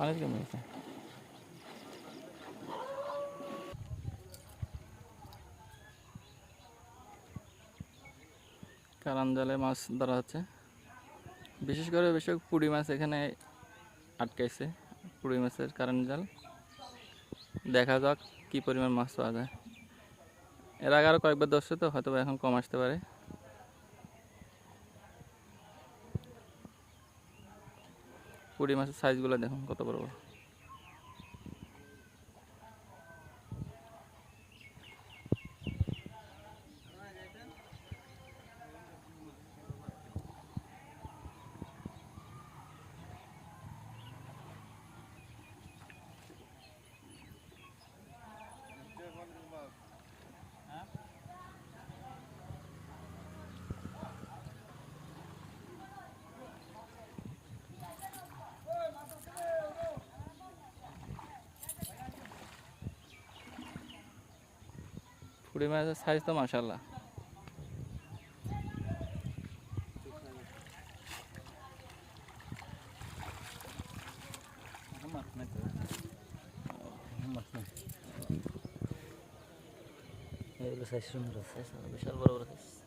অনেক কমে গেছে। কারণ জালে মাছ ধরা হচ্ছে, বিশেষ করে বেশিরভাগ পুঁটি মাছ এখানে আটকাইছে। পুঁটি মাছের কারণ জাল, দেখা যাক কি পরিমাণ মাছ পাওয়া যায়। এর আগে আরও কয়েকবার ধরছে, তো হয়তো এখন কম আসতে পারে। পুঁটি মাছের সাইজগুলো দেখুন কত বড় বড়। পুঁটি মাছের সাইজ তো মাশাআল্লাহ। এগুলো সাইজ সুন্দর আছে, বিশাল বড় বড় সাইজ।